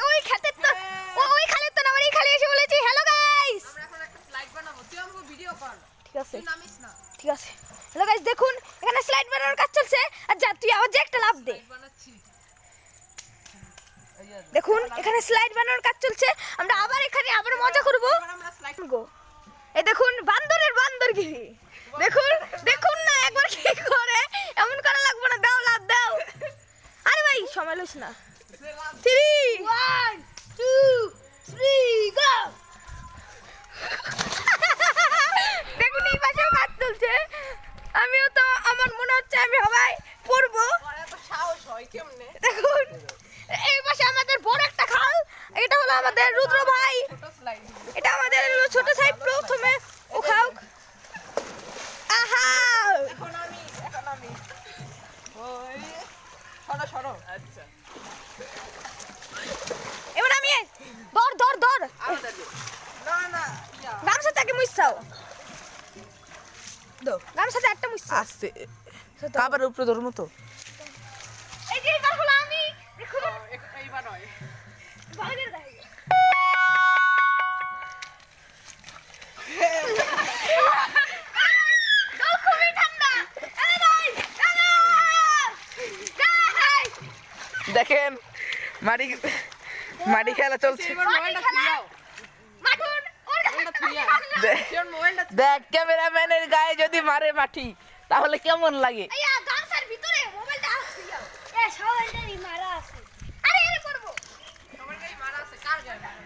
ওই খেতে তো ওই খালে তো না আমার এই খালে এসে বলেছি হ্যালো গাইস আমরা এখন একটা স্লাইড বানাবো তুই আমাকে ভিডিও কর ঠিক আছে তুই নামিস না ঠিক আছে হ্যালো গাইস দেখুন এখানে স্লাইড বানানোর কাজ চলছে আর যা তুই আবার যে একটা লাফ দে বানাচ্ছি দেখুন এখানে স্লাইড বানানোর কাজ চলছে আমরা আবার এখানে আবার মজা করব এবার আমরা স্লাইড গো এই দেখুন বান্দরের বান্দরগিরি দেখুন দেখুন না একবার কি করে এমন করা লাগবে না দাও লাভ দাও আরে ভাই সময় লইস না 3 1 2 3 গো দেখুন এই পাশেও কাজ চলছে আমিও তো আমার মনে হচ্ছে আমি সবাই পড়বো পরে তো সাহস হয় কেমনে দেখুন এই পাশে আমাদের বড় একটা খাল এটা হলো আমাদের রুদ্র ভাই ছোট স্লাইড এটা আমাদের ছোট সাইড প্রথমে ও খাও আহা এখন আমি ওই সরো সরো আচ্ছা এবার আমি দর দর দর আমাদের না না ইয়া গামছা থেকে মুছাও দাও গামছা থেকে একটা মুছাও আস্তে কাবার উপরে ধরমু তো এই যে এবার হলো আমি দেখুন এইবার নয় ভাগের গায়ে জল খুবই ঠান্ডা আরে ভাই দেখেন মাটি খেলা চলছে এবার মোবাইলটা খুইয়াও মাটুন ওর মোবাইলটা দেখ ক্যামেরাম্যানের গায়ে যদি মারে মাটি তাহলে কেমন লাগে আইয়া গামছার ভিতরে মোবাইলটা আসছে এ সবাইটারই মারা আছে আরে আরে করব মোবাইলটাই মারা আছে কার গায়ে